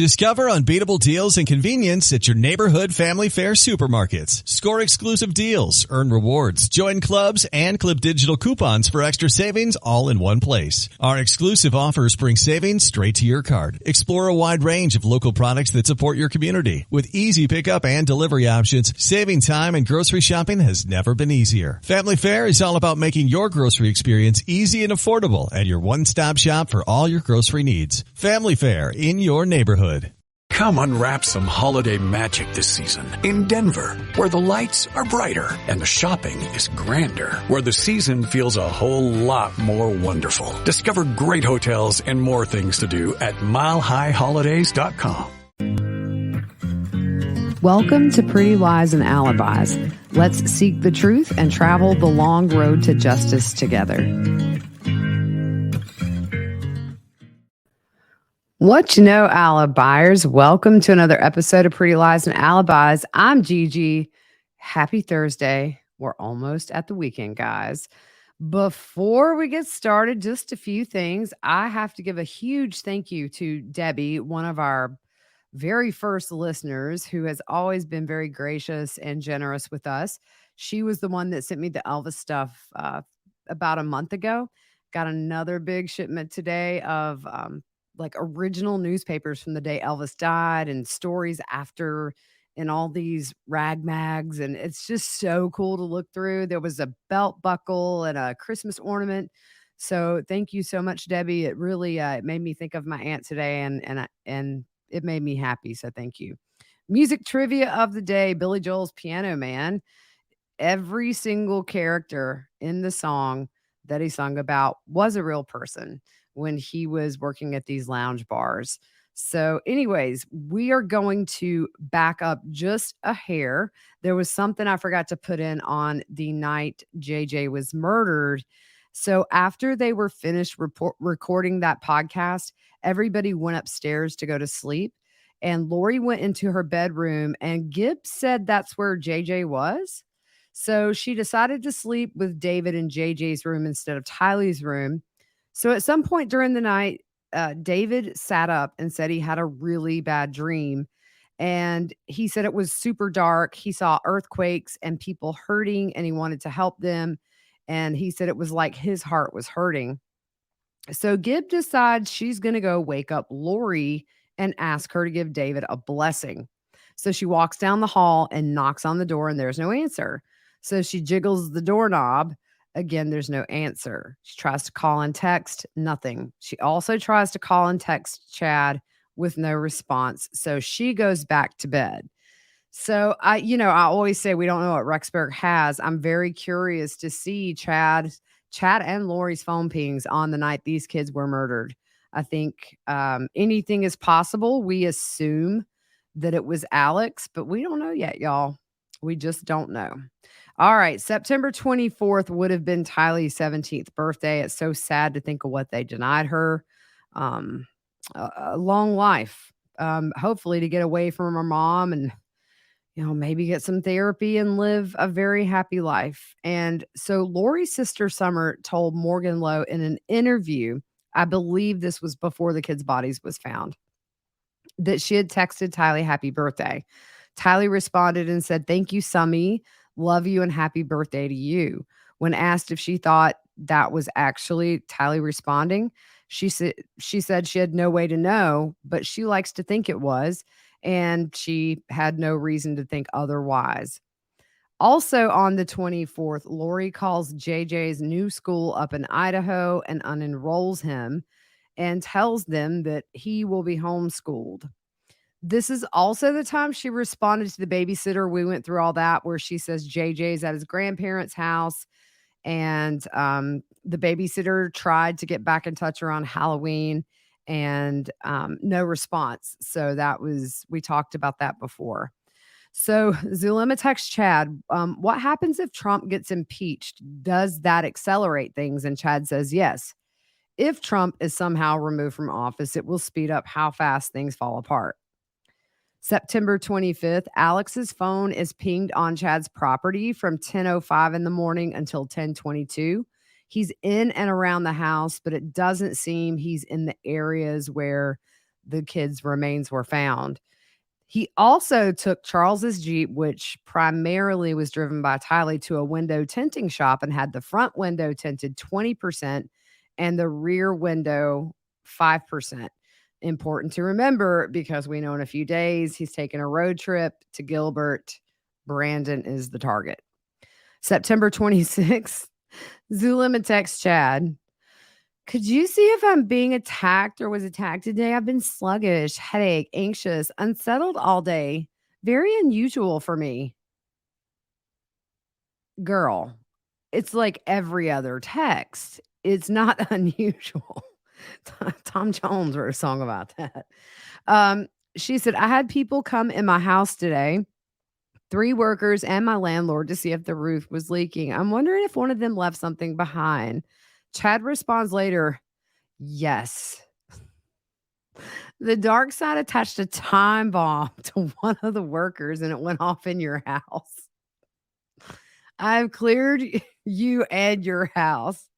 Discover unbeatable deals and convenience at your neighborhood family fare supermarkets. Score exclusive deals, earn rewards, join clubs, and clip digital coupons for extra savings all in one place. Our exclusive offers bring savings straight to your card. Explore a wide range of local products that support your community. With easy pickup and delivery options, saving time and grocery shopping has never been easier. Family Fare is all about making your grocery experience easy and affordable at your one-stop shop for all your grocery needs. Family Fare in your neighborhood. Come unwrap some holiday magic this season in Denver, where the lights are brighter and the shopping is grander, where the season feels a whole lot more wonderful. Discover great hotels and more things to do at milehighholidays.com. Welcome to Pretty Lies and Alibis. Let's seek the truth and travel the long road to justice together. What you know, Alibis? Welcome to another episode of Pretty Lies and Alibis. I'm Gigi. Happy Thursday. We're almost at the weekend, guys. Before we get started, just a few things. I have to give a huge thank you to Debbie, one of our very first listeners, who has always been very gracious and generous with us. She was the one that sent me the Elvis stuff about a month ago. Got another big shipment today of like original newspapers from the day Elvis died and stories after and all these rag mags. And it's just so cool to look through. There was a belt buckle and a Christmas ornament. So thank you so much, Debbie. It really it made me think of my aunt today and it made me happy. So thank you. Music trivia of the day, Billy Joel's Piano Man. Every single character in the song that he sung about was a real person when he was working at these lounge bars. So anyways, we are going to back up just a hair. There was something I forgot to put in on the night JJ was murdered. So after they were finished recording that podcast, everybody went upstairs to go to sleep. And Lori went into her bedroom and Gibbs said that's where JJ was. So she decided to sleep with David in JJ's room instead of Tylee's room. So at some point during the night, David sat up and said he had a really bad dream. And he said it was super dark. He saw earthquakes and people hurting and he wanted to help them. And he said it was like his heart was hurting. So Gib decides she's going to go wake up Lori and ask her to give David a blessing. So she walks down the hall and knocks on the door and there's no answer. So she jiggles the doorknob. Again, there's no answer. She tries to call and text, nothing. She also tries to call and text Chad with no response. So she goes back to bed. So I always say we don't know what Rexburg has. I'm very curious to see Chad and Lori's phone pings on the night these kids were murdered. I think anything is possible. We assume that it was Alex, but we don't know yet, y'all. We just don't know. All right. September 24th would have been Tylee's 17th birthday. It's so sad to think of what they denied her. A long life, hopefully to get away from her mom and, maybe get some therapy and live a very happy life. And so Lori's sister Summer told Morgan Lowe in an interview, I believe this was before the kids' bodies was found, that she had texted Tylee happy birthday. Tylee responded and said, "Thank you, Summy. Love you and happy birthday to you." When asked if she thought that was actually Tylee responding, she said she had no way to know, but she likes to think it was, and she had no reason to think otherwise. Also on the 24th, Lori calls JJ's new school up in Idaho and unenrolls him and tells them that he will be homeschooled. This is also the time she responded to the babysitter. We went through all that where she says JJ's at his grandparents' house and the babysitter tried to get back in touch around Halloween and no response. So we talked about that before. So Zulema texts Chad, what happens if Trump gets impeached? Does that accelerate things? And Chad says, yes. If Trump is somehow removed from office, it will speed up how fast things fall apart. September 25th, Alex's phone is pinged on Chad's property from 10:05 in the morning until 10:22. He's in and around the house, but it doesn't seem he's in the areas where the kids' remains were found. He also took Charles's Jeep, which primarily was driven by Tylee, to a window tinting shop and had the front window tinted 20% and the rear window 5%. Important to remember because we know in a few days he's taking a road trip to Gilbert. Brandon is the target. September 26th, Zulema texts Chad. Could you see if I'm being attacked or was attacked today? I've been sluggish, headache, anxious, unsettled all day. Very unusual for me. Girl, it's like every other text. It's not unusual. Tom Jones wrote a song about that. She said, I had people come in my house today, 3 workers and my landlord, to see if the roof was leaking. I'm wondering if one of them left something behind. Chad responds later, yes. The dark side attached a time bomb to one of the workers and it went off in your house. I've cleared you and your house.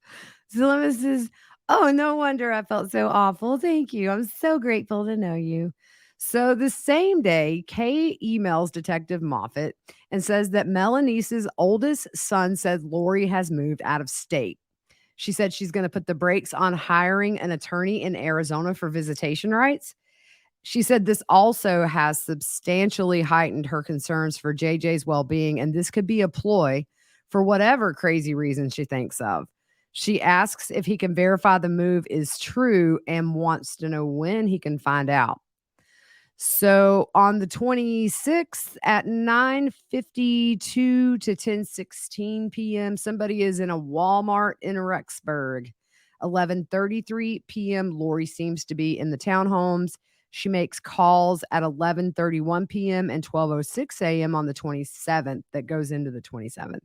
Zulema says, oh, no wonder I felt so awful. Thank you. I'm so grateful to know you. So the same day, Kay emails Detective Moffat and says that Melanie's oldest son said Lori has moved out of state. She said she's going to put the brakes on hiring an attorney in Arizona for visitation rights. She said this also has substantially heightened her concerns for JJ's well-being, and this could be a ploy for whatever crazy reason she thinks of. She asks if he can verify the move is true and wants to know when he can find out. So on the 26th at 9:52 to 10:16 p.m., somebody is in a Walmart in Rexburg. 11:33 p.m., Lori seems to be in the townhomes. She makes calls at 11:31 p.m. and 12:06 a.m. on the 27th that goes into the 27th.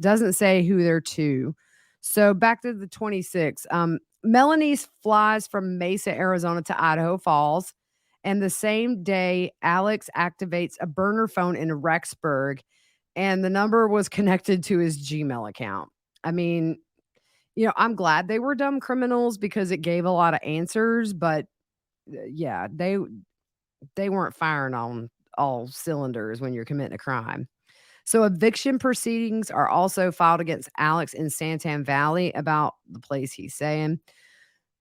Doesn't say who they're to. So back to the 26th. Melanie flies from Mesa, Arizona to Idaho Falls. And the same day, Alex activates a burner phone in Rexburg, and the number was connected to his Gmail account. I mean, I'm glad they were dumb criminals because it gave a lot of answers, but yeah, they weren't firing on all cylinders when you're committing a crime. So eviction proceedings are also filed against Alex in Santan Valley about the place he's staying.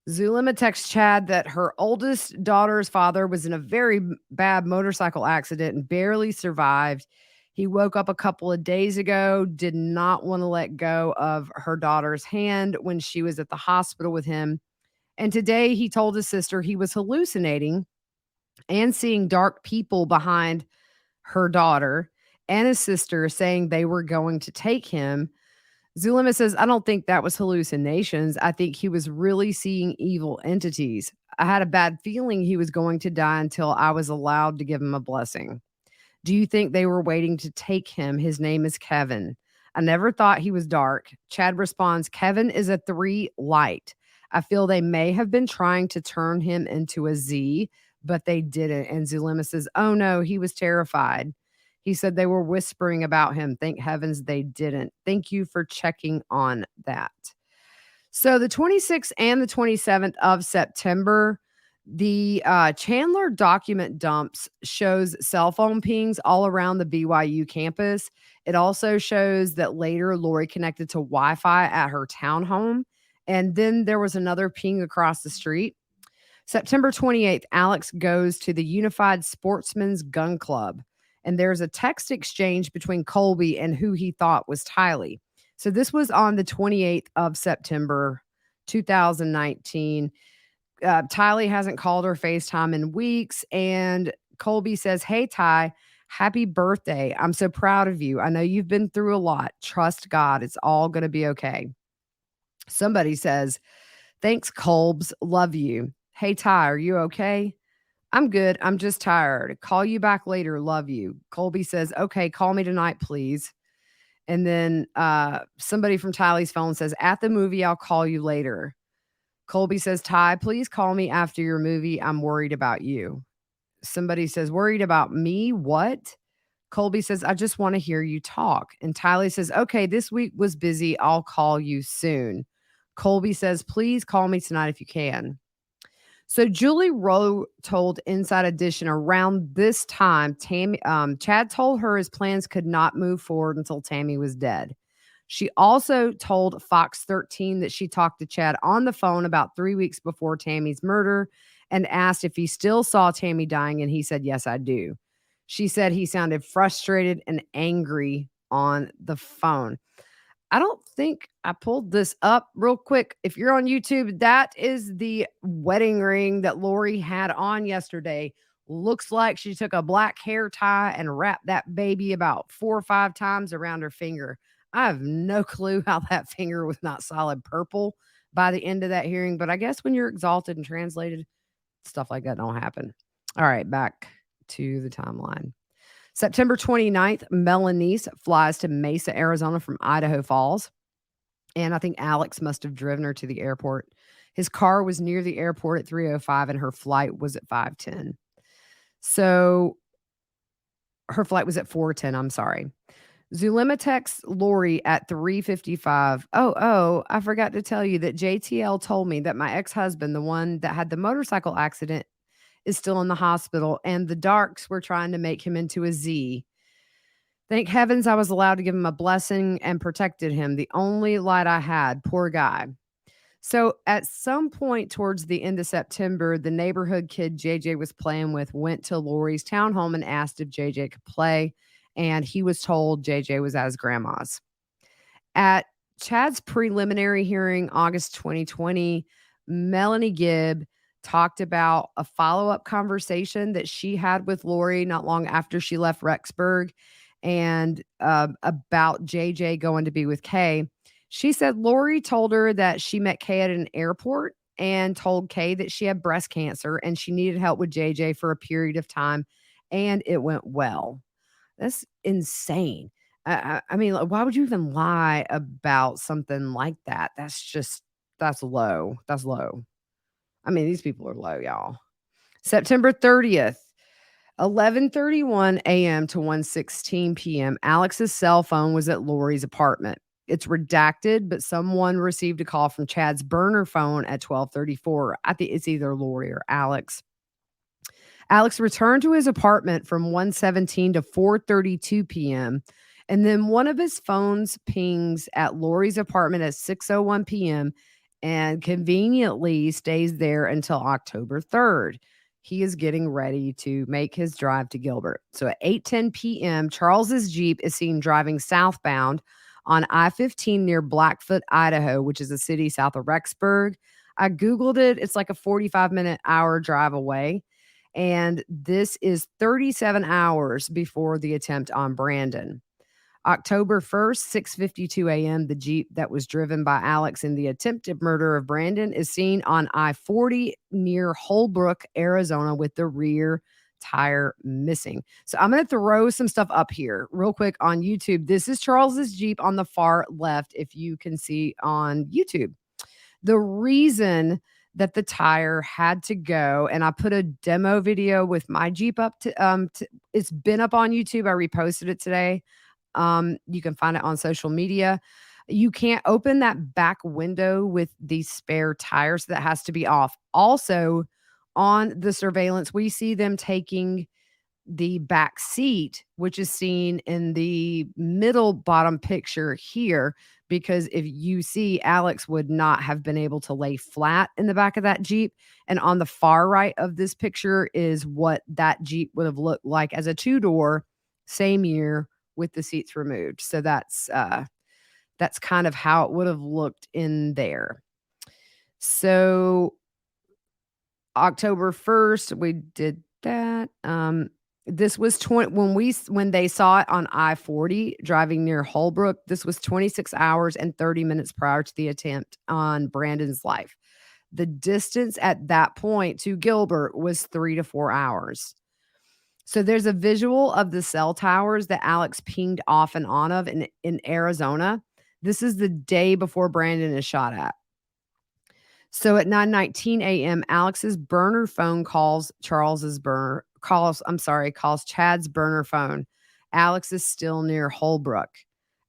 Zulema texts Chad that her oldest daughter's father was in a very bad motorcycle accident and barely survived. He woke up a couple of days ago, did not want to let go of her daughter's hand when she was at the hospital with him. And today he told his sister he was hallucinating and seeing dark people behind her daughter and his sister saying they were going to take him. Zulema says, I don't think that was hallucinations. I think he was really seeing evil entities. I had a bad feeling he was going to die until I was allowed to give him a blessing. Do you think they were waiting to take him? His name is Kevin. I never thought he was dark. Chad responds, Kevin is a 3 light. I feel they may have been trying to turn him into a Z, but they didn't. And Zulema says, oh no, he was terrified. He said they were whispering about him. Thank heavens they didn't. Thank you for checking on that. So the 26th and the 27th of September, the Chandler document dumps shows cell phone pings all around the BYU campus. It also shows that later Lori connected to Wi-Fi at her townhome. And then there was another ping across the street. September 28th, Alex goes to the Unified Sportsman's Gun Club. And there's a text exchange between Colby and who he thought was Tylee. So this was on the 28th of September, 2019. Tylee hasn't called her FaceTime in weeks. And Colby says, hey, Ty, happy birthday. I'm so proud of you. I know you've been through a lot. Trust God. It's all going to be okay. Somebody says, thanks, Colbs. Love you. Hey, Ty, are you okay? I'm good. I'm just tired. Call you back later. Love you. Colby says, okay, call me tonight, please. And then somebody from Tylee's phone says, at the movie, I'll call you later. Colby says, Ty, please call me after your movie. I'm worried about you. Somebody says, worried about me? What? Colby says, I just want to hear you talk. And Tylee says, okay, this week was busy. I'll call you soon. Colby says, please call me tonight if you can. So Julie Rowe told Inside Edition around this time, Chad told her his plans could not move forward until Tammy was dead. She also told Fox 13 that she talked to Chad on the phone about 3 weeks before Tammy's murder and asked if he still saw Tammy dying, and he said, "Yes, I do." She said he sounded frustrated and angry on the phone. I don't think I pulled this up real quick. If you're on YouTube, that is the wedding ring that Lori had on yesterday. Looks like she took a black hair tie and wrapped that baby about 4 or 5 times around her finger. I have no clue how that finger was not solid purple by the end of that hearing, but I guess when you're exalted and translated, stuff like that don't happen. All right, back to the timeline. September 29th, Melanice flies to Mesa, Arizona from Idaho Falls. And I think Alex must have driven her to the airport. His car was near the airport at 3:05 and her flight was at 5:10. So her flight was at 4:10, I'm sorry. Zulema texts Lori at 3:55. Oh, I forgot to tell you that JTL told me that my ex-husband, the one that had the motorcycle accident, is still in the hospital, and the Darks were trying to make him into a Z. Thank heavens I was allowed to give him a blessing and protected him. The only light I had. Poor guy. So at some point towards the end of September, the neighborhood kid JJ was playing with went to Lori's townhome and asked if JJ could play. And he was told JJ was at his grandma's. At Chad's preliminary hearing, August 2020, Melanie Gibb talked about a follow-up conversation that she had with Lori not long after she left Rexburg and about JJ going to be with Kay. She said Lori told her that she met Kay at an airport and told Kay that she had breast cancer and she needed help with JJ for a period of time, and it went well. That's insane. I mean, like, why would you even lie about something like that? That's low. That's low. I mean, these people are low, y'all. September 30th, 11:31 a.m. to 1:16 p.m. Alex's cell phone was at Lori's apartment. It's redacted, but someone received a call from Chad's burner phone at 12:34. I think it's either Lori or Alex. Alex returned to his apartment from 1:17 to 4:32 p.m. And then one of his phones pings at Lori's apartment at 6:01 p.m. and conveniently stays there until October 3rd. He is getting ready to make his drive to Gilbert. So at 8:10 p.m., Charles's Jeep is seen driving southbound on I-15 near Blackfoot, Idaho, which is a city south of Rexburg. I Googled it. It's like a 45-minute-hour drive away. And this is 37 hours before the attempt on Brandon. October 1st, 6:52 a.m., the Jeep that was driven by Alex in the attempted murder of Brandon is seen on I-40 near Holbrook, Arizona, with the rear tire missing. So I'm going to throw some stuff up here real quick on YouTube. This is Charles's Jeep on the far left, if you can see on YouTube. The reason that the tire had to go, and I put a demo video with my Jeep up to it's been up on YouTube. I reposted it today. You can find it on social media. You can't open that back window with the spare tires. That has to be off. Also, on the surveillance, we see them taking the back seat, which is seen in the middle bottom picture here, because if you see, Alex would not have been able to lay flat in the back of that Jeep. And on the far right of this picture is what that Jeep would have looked like as a 2-door, same year, with the seats removed. So that's kind of how it would have looked in there. So October 1st, we did that. This was when they saw it on I-40 driving near Holbrook. This was 26 hours and 30 minutes prior to the attempt on Brandon's life. The distance at that point to Gilbert was 3 to 4 hours. So there's a visual of the cell towers that Alex pinged off and on of in Arizona. This is the day before Brandon is shot at. So at 9:19 a.m., Alex's burner phone calls Chad's burner phone. Alex is still near Holbrook.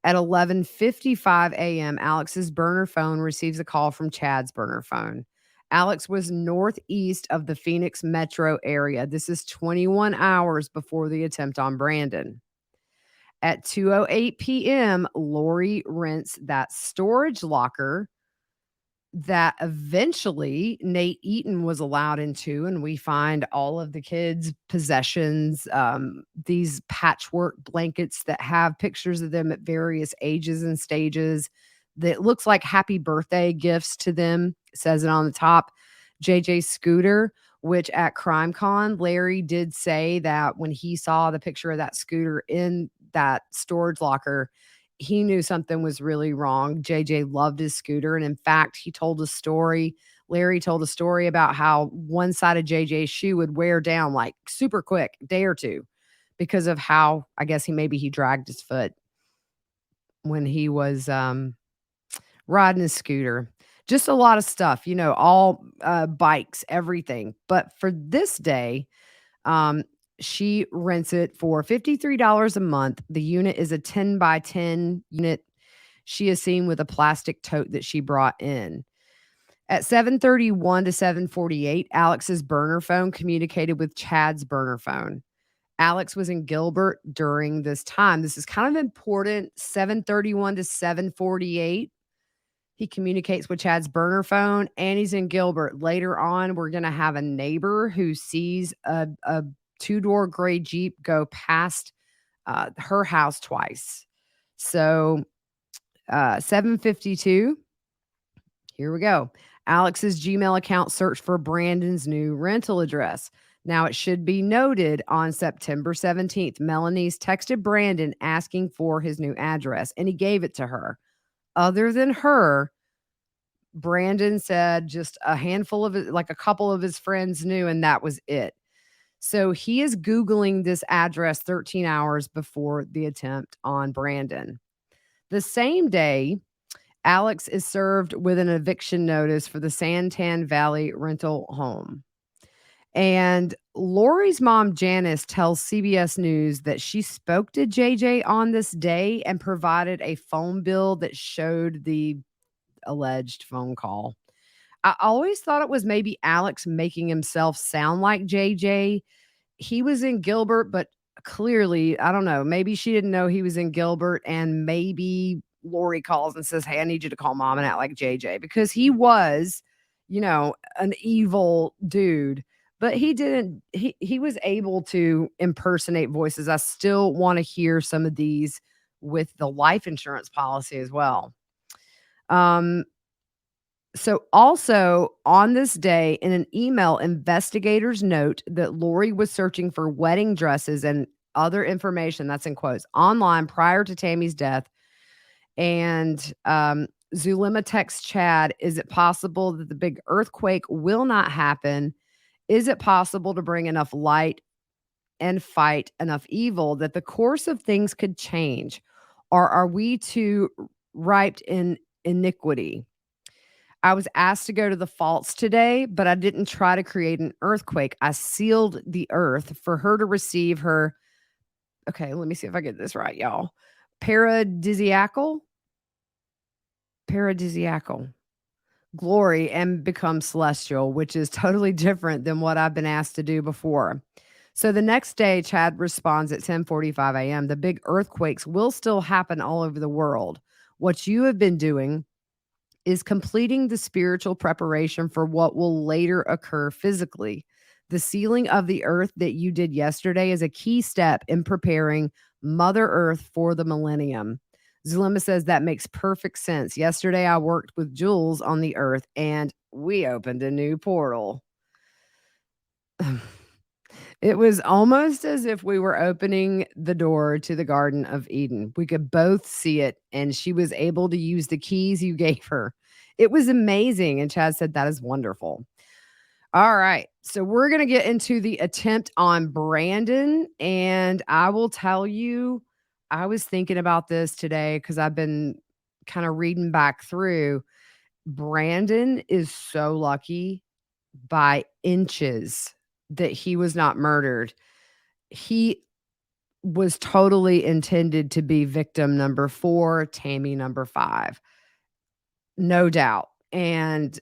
At 11:55 a.m., Alex's burner phone receives a call from Chad's burner phone. Alex was northeast of the Phoenix metro area. This is 21 hours before the attempt on Brandon. At 2:08 p.m., Lori rents that storage locker that eventually Nate Eaton was allowed into, and we find all of the kids' possessions, these patchwork blankets that have pictures of them at various ages and stages that looks like happy birthday gifts to them. It says it on the top. JJ's scooter, which at CrimeCon, Larry did say that when he saw the picture of that scooter in that storage locker, he knew something was really wrong. JJ loved his scooter. And in fact, he told a story. Larry told a story about how one side of JJ's shoe would wear down like super quick, a day or two, because of how, I guess he dragged his foot when he was riding his scooter. Just a lot of stuff, all bikes, everything. But for this day, she rents it for $53 a month. The unit is a 10 by 10 unit. She is seen with a plastic tote that she brought in. At 7:31 to 7:48, Alex's burner phone communicated with Chad's burner phone. Alex was in Gilbert during this time. This is kind of important. 7:31 to 7:48. He communicates with Chad's burner phone, and he's in Gilbert. Later on, we're going to have a neighbor who sees a two-door gray Jeep go past her house twice. So 7:52, here we go. Alex's Gmail account searched for Brandon's new rental address. Now, it should be noted on September 17th, Melanie's texted Brandon asking for his new address, and he gave it to her. Other than her, Brandon said just a handful of it, like a couple of his friends knew, and that was it. So he is Googling this address 13 hours before the attempt on Brandon. The same day, Alex is served with an eviction notice for the Santan Valley rental home. And Lori's mom, Janice, tells CBS News that she spoke to JJ on this day and provided a phone bill that showed the alleged phone call. I always thought it was maybe Alex making himself sound like JJ. He was in Gilbert, but clearly, I don't know, maybe she didn't know he was in Gilbert, and maybe Lori calls and says, hey, I need you to call mom and act like JJ, because he was, an evil dude. But he didn't, he was able to impersonate voices. I still want to hear some of these with the life insurance policy as well. So also on this day, in an email, investigators note that Lori was searching for wedding dresses and other information, that's in quotes, online prior to Tammy's death. And Zulema texts Chad, is it possible that the big earthquake will not happen? Is it possible to bring enough light and fight enough evil that the course of things could change? Or are we too ripe in iniquity? I was asked to go to the faults today, but I didn't try to create an earthquake. I sealed the earth for her to receive her. Okay, let me see if I get this right, y'all. Paradisiacal glory and become celestial, which is totally different than what I've been asked to do before. So the next day, Chad responds at 10:45 a.m. The big earthquakes will still happen all over the world. What you have been doing is completing the spiritual preparation for what will later occur physically. The sealing of the earth that you did yesterday is a key step in preparing Mother Earth for the millennium. Zulema says that makes perfect sense. Yesterday, I worked with Jules on the earth and we opened a new portal. It was almost as if we were opening the door to the Garden of Eden. We could both see it, and she was able to use the keys you gave her. It was amazing. And Chad said, that is wonderful. All right. So we're going to get into the attempt on Brandon. And I will tell you, I was thinking about this today because I've been kind of reading back through. Brandon is so lucky by inches that he was not murdered. He was totally intended to be victim number 4, Tammy number 5. No doubt. And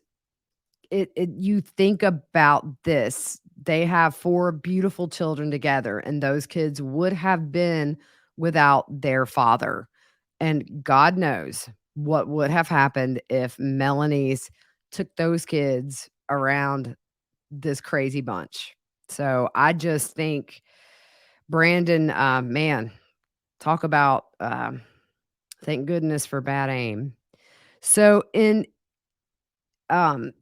you think about this. They have 4 beautiful children together, and those kids would have been without their father. And God knows what would have happened if Melanie's took those kids around this crazy bunch. So I just think Brandon, man, talk about thank goodness for bad aim. So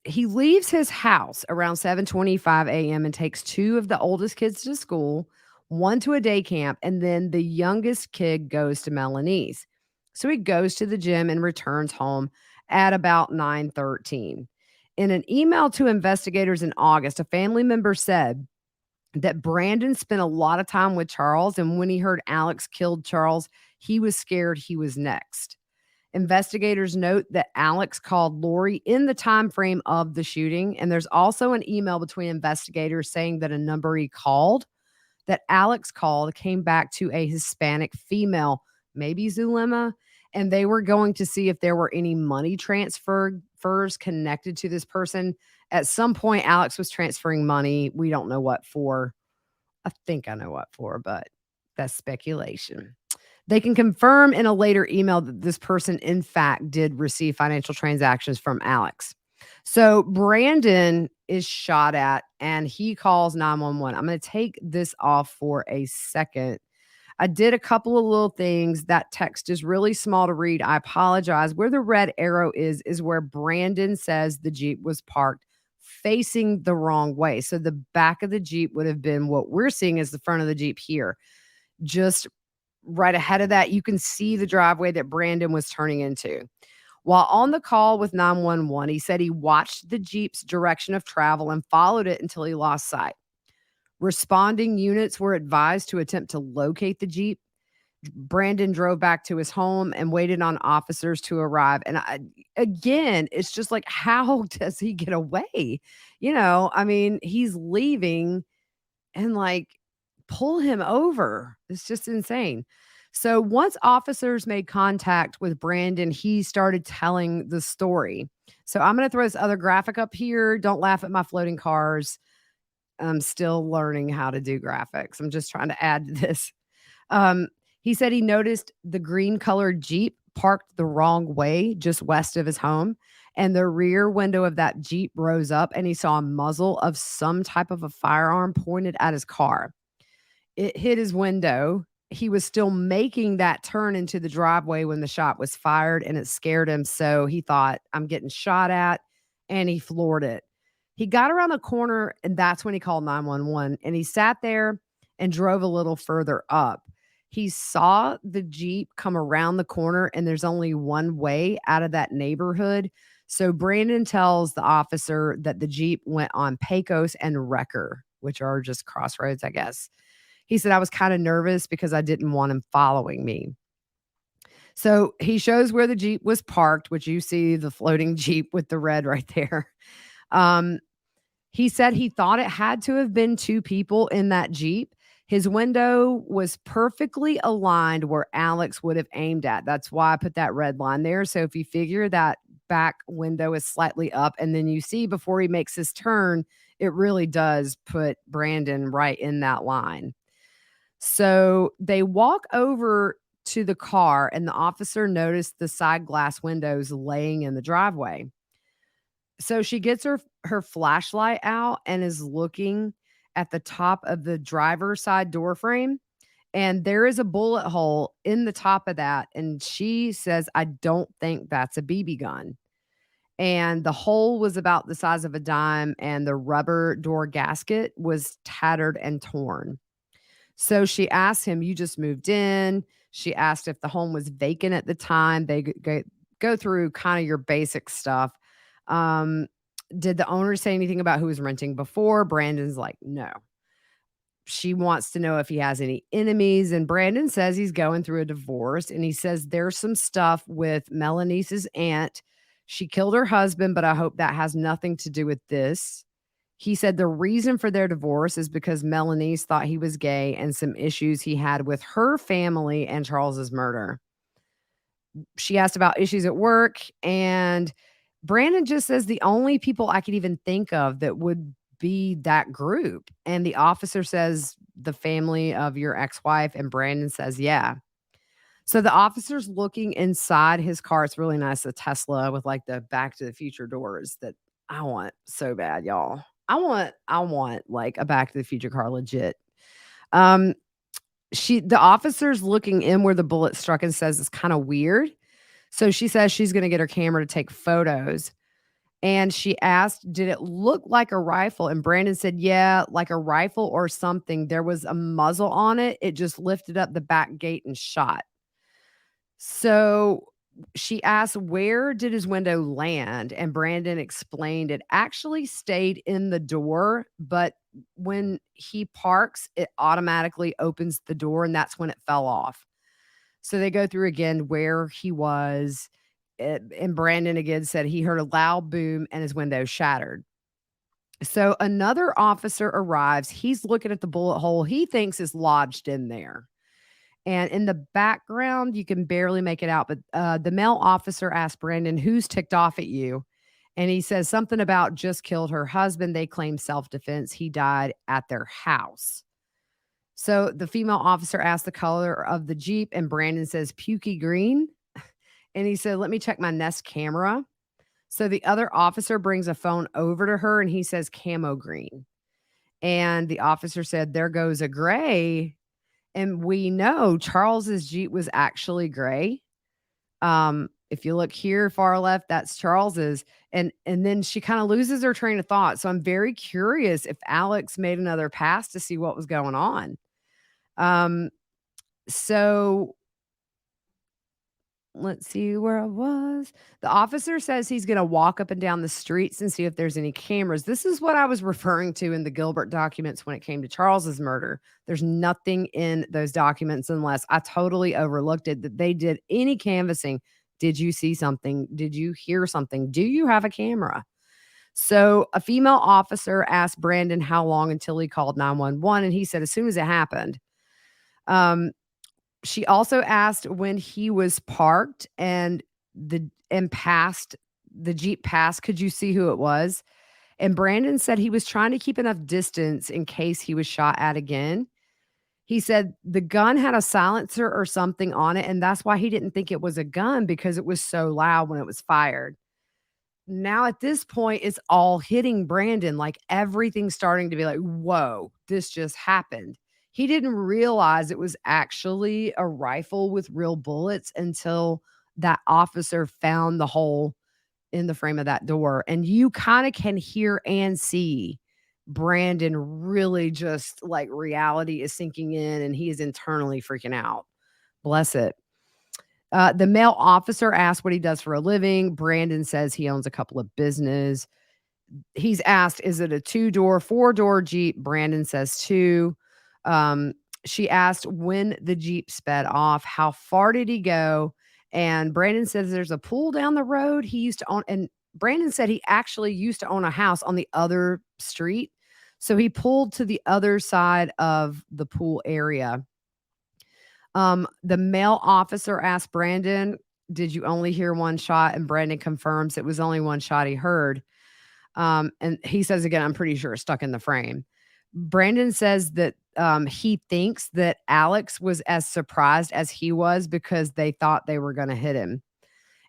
he leaves his house around 7:25 a.m. and takes 2 of the oldest kids to school, 1 to a day camp, and then the youngest kid goes to Melanie's. So he goes to the gym and returns home at about 9:13. In an email to investigators in August, a family member said that Brandon spent a lot of time with Charles, and when he heard Alex killed Charles, he was scared he was next. Investigators note that Alex called Lori in the time frame of the shooting, and there's also an email between investigators saying that a number he called, that Alex called, came back to a Hispanic female, maybe Zulema, and they were going to see if there were any money transfers connected to this person. At some point, Alex was transferring money. We don't know what for. I think I know what for, but that's speculation. They can confirm in a later email that this person, in fact, did receive financial transactions from Alex. So Brandon is shot at and he calls 911. I'm going to take this off for a second. I did a couple of little things. That text is really small to read. I apologize. Where the red arrow is where Brandon says the Jeep was parked facing the wrong way. So the back of the Jeep would have been what we're seeing as the front of the Jeep here. Just right ahead of that, you can see the driveway that Brandon was turning into. While on the call with 911, he said he watched the Jeep's direction of travel and followed it until he lost sight. Responding units were advised to attempt to locate the Jeep. Brandon drove back to his home and waited on officers to arrive. And again, it's just like, how does he get away? I mean, he's leaving and like pull him over. It's just insane. So once officers made contact with Brandon, he started telling the story. So I'm going to throw this other graphic up here. Don't laugh at my floating cars. I'm still learning how to do graphics. I'm just trying to add to this. He said he noticed the green colored Jeep parked the wrong way just west of his home. And the rear window of that Jeep rose up and he saw a muzzle of some type of a firearm pointed at his car. It hit his window. He was still making that turn into the driveway when the shot was fired and it scared him. So he thought, I'm getting shot at, and he floored it. He got around the corner and that's when he called 911, and he sat there and drove a little further up. He saw the Jeep come around the corner and there's only one way out of that neighborhood. So Brandon tells the officer that the Jeep went on Pecos and Wrecker, which are just crossroads, I guess. He said, I was kind of nervous because I didn't want him following me. So he shows where the Jeep was parked, which you see the floating Jeep with the red right there. He said he thought it had to have been 2 people in that Jeep. His window was perfectly aligned where Alex would have aimed at. That's why I put that red line there. So if you figure that back window is slightly up, and then you see before he makes his turn, it really does put Brandon right in that line. So they walk over to the car and the officer noticed the side glass windows laying in the driveway. So she gets her flashlight out and is looking at the top of the driver's side door frame. And there is a bullet hole in the top of that. And she says, I don't think that's a BB gun. And the hole was about the size of a dime, and the rubber door gasket was tattered and torn. So she asked him, you just moved in. She asked if the home was vacant at the time. They go through kind of your basic stuff. Did the owner say anything about who was renting before? Brandon's like, no. She wants to know if he has any enemies. And Brandon says he's going through a divorce. And he says there's some stuff with Melanie's aunt. She killed her husband, but I hope that has nothing to do with this. He said the reason for their divorce is because Melanie's thought he was gay and some issues he had with her family and Charles's murder. She asked about issues at work, and Brandon just says the only people I could even think of that would be that group. And the officer says the family of your ex-wife, and Brandon says, yeah. So the officer's looking inside his car. It's really nice, a Tesla with like the Back to the Future doors that I want so bad, y'all. I want like a Back to the Future car, legit. The officer's looking in where the bullet struck and says it's kind of weird. So she says she's going to get her camera to take photos. And she asked, did it look like a rifle? And Brandon said, yeah, like a rifle or something. There was a muzzle on it. It just lifted up the back gate and shot. So she asked, where did his window land? And Brandon explained it actually stayed in the door, but when he parks, it automatically opens the door, and that's when it fell off. So they go through again where he was. And Brandon again said he heard a loud boom and his window shattered. So another officer arrives. He's looking at the bullet hole he thinks is lodged in there. And in the background, you can barely make it out. But the male officer asked Brandon, who's ticked off at you? And he says something about just killed her husband. They claim self-defense. He died at their house. So the female officer asked the color of the Jeep, and Brandon says pukey green. And he said, let me check my Nest camera. So the other officer brings a phone over to her, and he says camo green. And the officer said, there goes a gray. And we know Charles's Jeep was actually gray. If you look here, far left, that's Charles's. And then she kind of loses her train of thought. So I'm very curious if Alex made another pass to see what was going on. So let's see where I was. The officer says he's going to walk up and down the streets and see if there's any cameras. This is what I was referring to in the Gilbert documents when it came to Charles's murder. There's nothing in those documents unless I totally overlooked it, that they did any canvassing. Did you see something? Did you hear something? Do you have a camera? So a female officer asked Brandon how long until he called 911, and he said as soon as it happened. She also asked when he was parked and the Jeep passed, could you see who it was? And Brandon said he was trying to keep enough distance in case he was shot at again. He said the gun had a silencer or something on it, and that's why he didn't think it was a gun, because it was so loud when it was fired. Now at this point, it's all hitting Brandon, like everything's starting to be like, whoa, this just happened. He didn't realize it was actually a rifle with real bullets until that officer found the hole in the frame of that door. And you kind of can hear and see Brandon really just like reality is sinking in, and he is internally freaking out. Bless it. The male officer asked what he does for a living. Brandon says he owns a couple of businesses. He's asked, is it a 2-door, 4-door Jeep? Brandon says 2. She asked when the Jeep sped off, how far did he go? And Brandon says there's a pool down the road he used to own. And Brandon said he actually used to own a house on the other street. So he pulled to the other side of the pool area. The male officer asked Brandon, did you only hear one shot? And Brandon confirms it was only one shot he heard. And he says, again, I'm pretty sure it's stuck in the frame. Brandon says that he thinks that Alex was as surprised as he was because they thought they were going to hit him.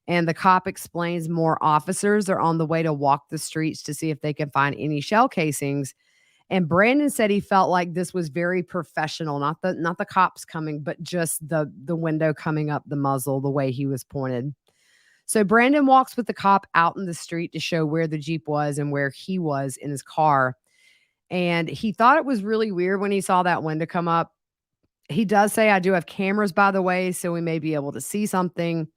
And the cop explains more officers are on the way to walk the streets to see if they can find any shell casings. And Brandon said he felt like this was very professional, not the cops coming, but just the window coming up the muzzle, the way he was pointed. So Brandon walks with the cop out in the street to show where the Jeep was and where he was in his car. And he thought it was really weird when he saw that window come up. He does say, I do have cameras, by the way, so we may be able to see something.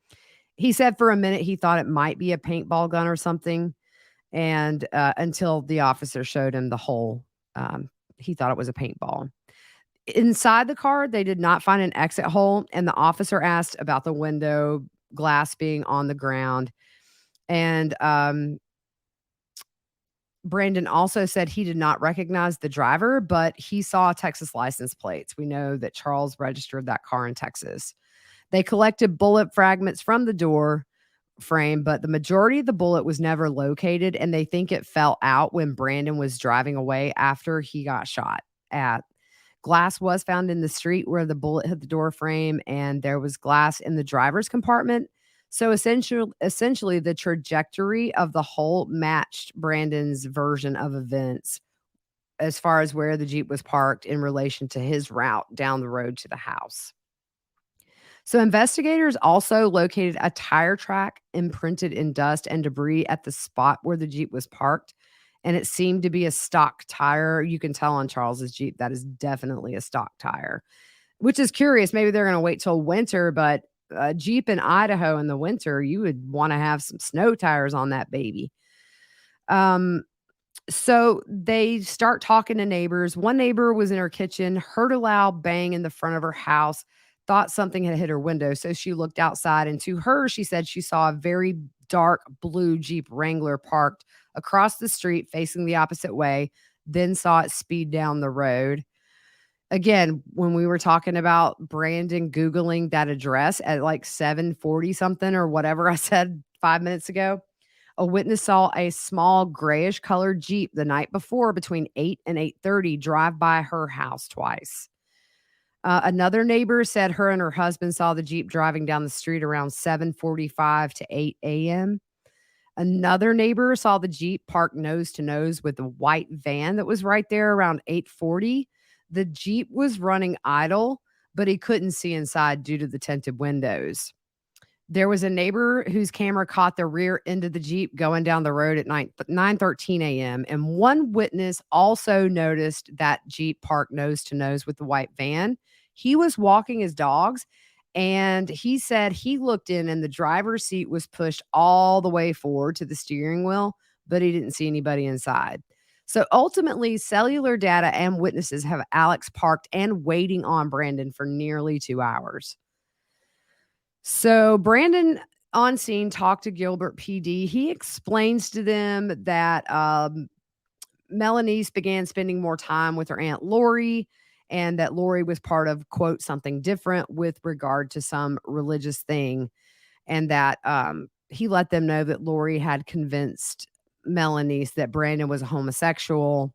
He said for a minute he thought it might be a paintball gun or something. And until the officer showed him the hole, he thought it was a paintball. Inside the car, they did not find an exit hole. And the officer asked about the window glass being on the ground. And Brandon also said he did not recognize the driver, but he saw Texas license plates. We know that Charles registered that car in Texas. They collected bullet fragments from the door, frame, but the majority of the bullet was never located, and they think it fell out when Brandon was driving away after he got shot at. Glass was found in the street where the bullet hit the door frame, and there was glass in the driver's compartment. So essentially, the trajectory of the hole matched Brandon's version of events as far as where the Jeep was parked in relation to his route down the road to the house. So investigators also located a tire track imprinted in dust and debris at the spot where the Jeep was parked. And it seemed to be a stock tire. You can tell on Charles's Jeep that is definitely a stock tire, which is curious. Maybe they're going to wait till winter, but a Jeep in Idaho in the winter, you would want to have some snow tires on that baby. So they start talking to neighbors. One neighbor was in her kitchen, heard a loud bang in the front of her house, thought something had hit her window. So she looked outside, and to her, she said she saw a very dark blue Jeep Wrangler parked across the street facing the opposite way, then saw it speed down the road. Again, when we were talking about Brandon Googling that address at like 7:40 something or whatever I said 5 minutes ago, a witness saw a small grayish colored Jeep the night before between 8 and 8:30 drive by her house twice. Another neighbor said her and her husband saw the Jeep driving down the street around 7:45 to 8 a.m. Another neighbor saw the Jeep parked nose to nose with the white van that was right there around 8:40. The Jeep was running idle, but he couldn't see inside due to the tinted windows. There was a neighbor whose camera caught the rear end of the Jeep going down the road at 9:13 a.m. And one witness also noticed that Jeep parked nose to nose with the white van. He was walking his dogs, and he said he looked in and the driver's seat was pushed all the way forward to the steering wheel, but he didn't see anybody inside. So ultimately, cellular data and witnesses have Alex parked and waiting on Brandon for nearly 2 hours. So Brandon on scene talked to Gilbert PD. He explains to them that Melanice began spending more time with her Aunt Lori, and that Lori was part of, quote, something different with regard to some religious thing. And that he let them know that Lori had convinced Melanice that Brandon was a homosexual.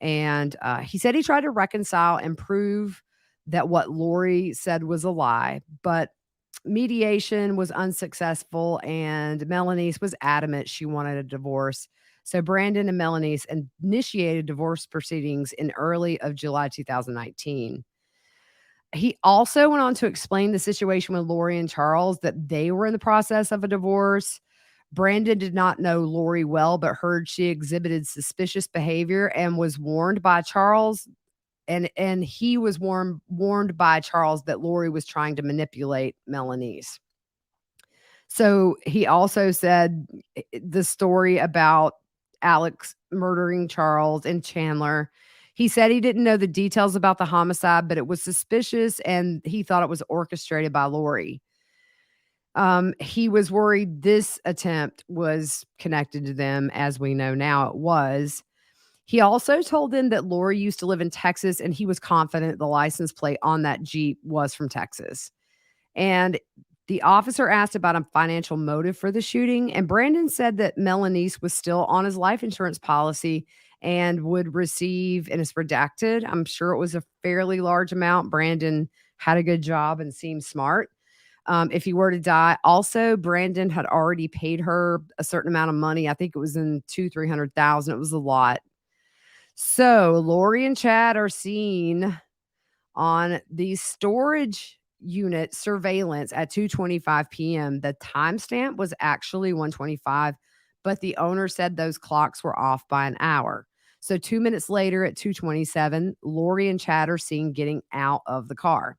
And he said he tried to reconcile and prove that what Lori said was a lie, but mediation was unsuccessful, and Melanice was adamant she wanted a divorce. So Brandon and Melanice initiated divorce proceedings in early of July 2019. He also went on to explain the situation with Lori and Charles, that they were in the process of a divorce. Brandon did not know Lori well, but heard she exhibited suspicious behavior and was warned by Charles. And he was warned by Charles that Lori was trying to manipulate Melanice. So he also said the story about Alex murdering Charles and Chandler. He said he didn't know the details about the homicide, but it was suspicious, and he thought it was orchestrated by Lori. He was worried this attempt was connected to them, as we know now it was. He also told them that Lori used to live in Texas, and he was confident the license plate on that Jeep was from Texas. And the officer asked about a financial motive for the shooting, and Brandon said that Melanice was still on his life insurance policy and would receive, and it's redacted, I'm sure it was a fairly large amount. Brandon had a good job and seemed smart. If he were to die, also Brandon had already paid her a certain amount of money. I think it was in $200,000-300,000. It was a lot. So Lori and Chad are seen on the storage unit surveillance at 2:25 p.m. The timestamp was actually 1:25, but the owner said those clocks were off by an hour. So 2 minutes later at 2:27, Lori and Chad are seen getting out of the car.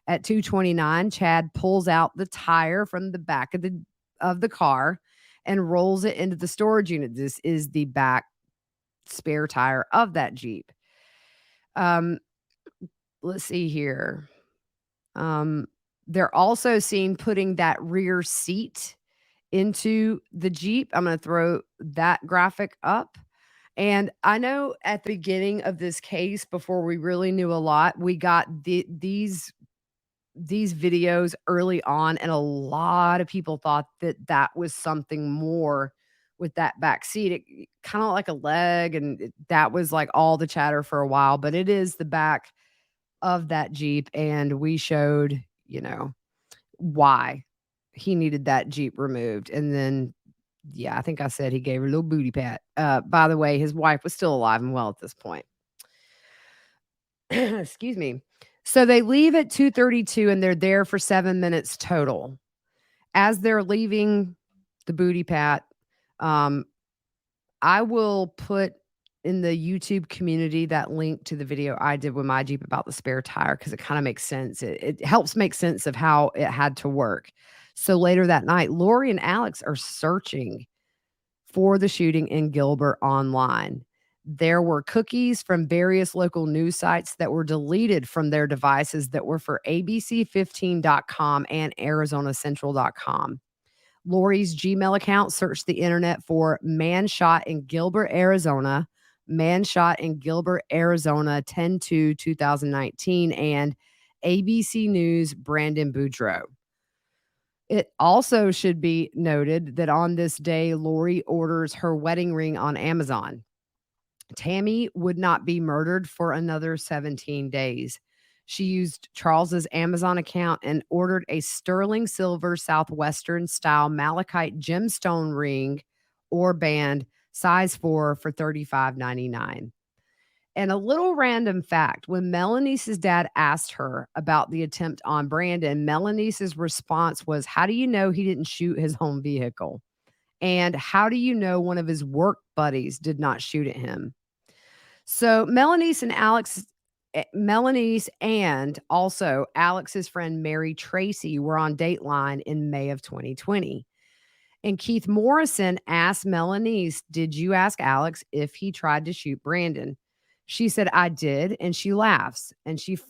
At 2:29, Chad pulls out the tire from the back of the car and rolls it into the storage unit. This is the back spare tire of that Jeep. Let's see here. They're also seen putting that rear seat into the Jeep. I'm going to throw that graphic up. And I know at the beginning of this case, before we really knew a lot, we got these these videos early on, and a lot of people thought that was something more with that back seat. It kind of like a leg, and that was like all the chatter for a while, but it is the back of that Jeep, and we showed, why he needed that Jeep removed. And then, yeah, I think I said he gave her a little booty pat. By the way, his wife was still alive and well at this point. Excuse me. So they leave at 2:32 and they're there for 7 minutes total. As they're leaving the booty pat, I will put in the YouTube community that link to the video I did with my Jeep about the spare tire, because it kind of makes sense. It helps make sense of how it had to work. So later that night, Lori and Alex are searching for the shooting in Gilbert online. There were cookies from various local news sites that were deleted from their devices that were for abc15.com and arizonacentral.com. Lori's Gmail account searched the internet for man shot in Gilbert, Arizona, man shot in Gilbert, Arizona, 10/2/2019, and ABC News Brandon Boudreaux. It also should be noted that on this day, Lori orders her wedding ring on Amazon. Tammy would not be murdered for another 17 days. She used Charles's Amazon account and ordered a sterling silver Southwestern style malachite gemstone ring or band, size 4, for $35.99. And a little random fact, when Melanie's dad asked her about the attempt on Brandon, Melanie's response was, "How do you know he didn't shoot his own vehicle? And how do you know one of his work buddies did not shoot at him?" So Melanie's and also Alex's friend Mary Tracy were on Dateline in May of 2020. And Keith Morrison asked Melanie's, "Did you ask Alex if he tried to shoot Brandon?" She said, "I did." And she laughs. And she says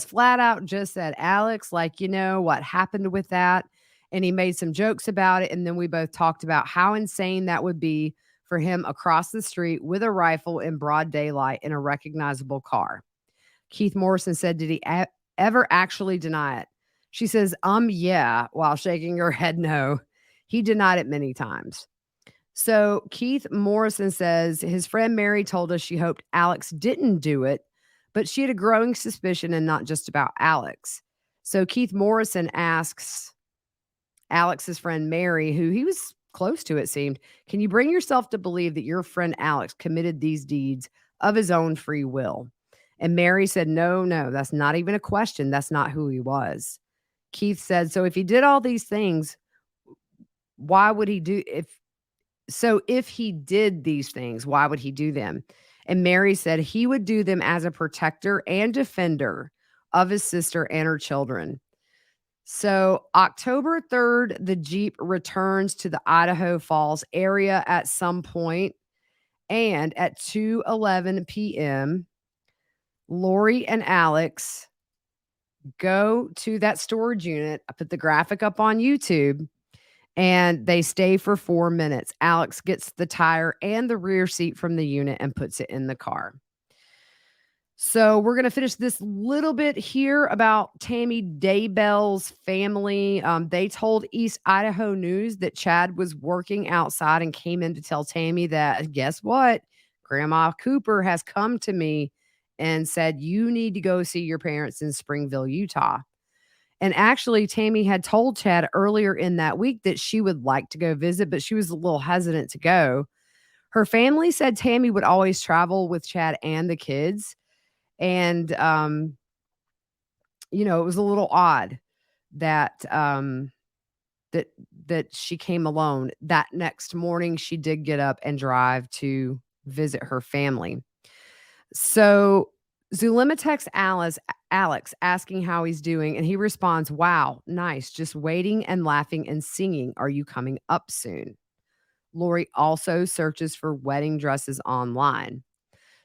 flat out just said, "Alex, what happened with that?" And he made some jokes about it. And then we both talked about how insane that would be for him across the street with a rifle in broad daylight in a recognizable car. Keith Morrison said, "Did he ever actually deny it?" She says, yeah, while shaking her head no. He denied it many times. So Keith Morrison says his friend Mary told us she hoped Alex didn't do it, but she had a growing suspicion, and not just about Alex. So Keith Morrison asks Alex's friend Mary, who he was close to, it seemed, "Can you bring yourself to believe that your friend Alex committed these deeds of his own free will?" And Mary said, no, that's not even a question. That's not who he was. Keith said, "So if he did all these things, why would he do if he did these things, why would he do them?" And Mary said he would do them as a protector and defender of his sister and her children. So October 3rd, the Jeep returns to the Idaho Falls area at some point, and at 2:11 p.m., Lori and Alex go to that storage unit. I put the graphic up on YouTube, and they stay for 4 minutes. Alex gets the tire and the rear seat from the unit and puts it in the car. So we're going to finish this little bit here about Tammy Daybell's family. They told East Idaho News that Chad was working outside and came in to tell Tammy that, guess what? Grandma Cooper has come to me and said, you need to go see your parents in Springville, Utah. And actually, Tammy had told Chad earlier in that week that she would like to go visit, but she was a little hesitant to go. Her family said Tammy would always travel with Chad and the kids. And, it was a little odd that that she came alone. That next morning, she did get up and drive to visit her family. So Zulema texts Alex asking how he's doing, and he responds, "Wow, nice. Just waiting and laughing and singing. Are you coming up soon?" Lori also searches for wedding dresses online.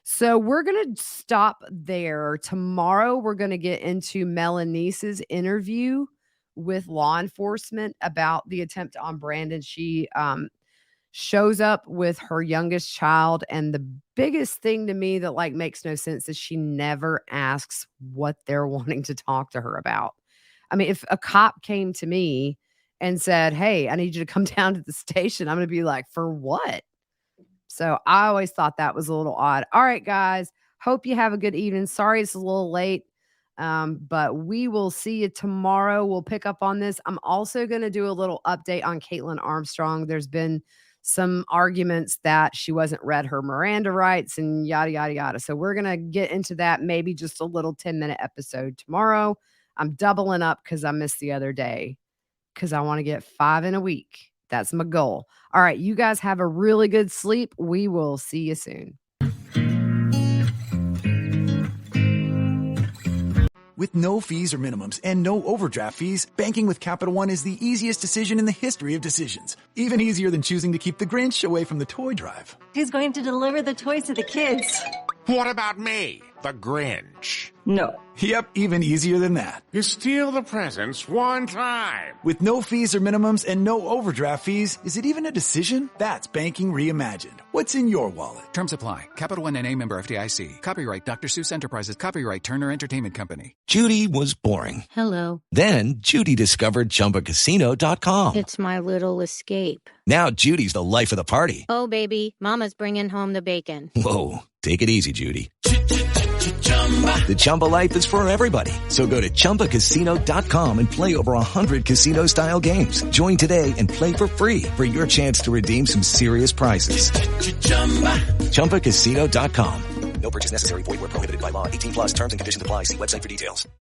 So we're going to stop there. Tomorrow, we're going to get into Melanie's interview with law enforcement about the attempt on Brandon. She shows up with her youngest child. And the biggest thing to me that like makes no sense is she never asks what they're wanting to talk to her about. I mean, if a cop came to me and said, hey, I need you to come down to the station, I'm going to be like, for what? So I always thought that was a little odd. All right, guys. Hope you have a good evening. Sorry it's a little late, but we will see you tomorrow. We'll pick up on this. I'm also going to do a little update on Caitlin Armstrong. There's been some arguments that she wasn't read her Miranda rights and yada, yada, yada. So we're going to get into that, maybe just a little 10-minute episode tomorrow. I'm doubling up because I missed the other day because I want to get 5 in a week. That's my goal. All right, you guys have a really good sleep. We will see you soon. With no fees or minimums and no overdraft fees, banking with Capital One is the easiest decision in the history of decisions. Even easier than choosing to keep the Grinch away from the toy drive. Who's going to deliver the toys to the kids? What about me, the Grinch? No. Yep, even easier than that. You steal the presents one time. With no fees or minimums and no overdraft fees, is it even a decision? That's banking reimagined. What's in your wallet? Terms apply. Capital One N.A. member FDIC. Copyright Dr. Seuss Enterprises. Copyright Turner Entertainment Company. Judy was boring. Hello. Then Judy discovered ChumbaCasino.com. It's my little escape. Now Judy's the life of the party. Oh, baby, mama's bringing home the bacon. Whoa, take it easy, Judy. The Chumba life is for everybody. So go to ChumbaCasino.com and play over 100 casino-style games. Join today and play for free for your chance to redeem some serious prizes. ChumbaCasino.com. No purchase necessary. Void where prohibited by law. 18+ terms and conditions apply. See website for details.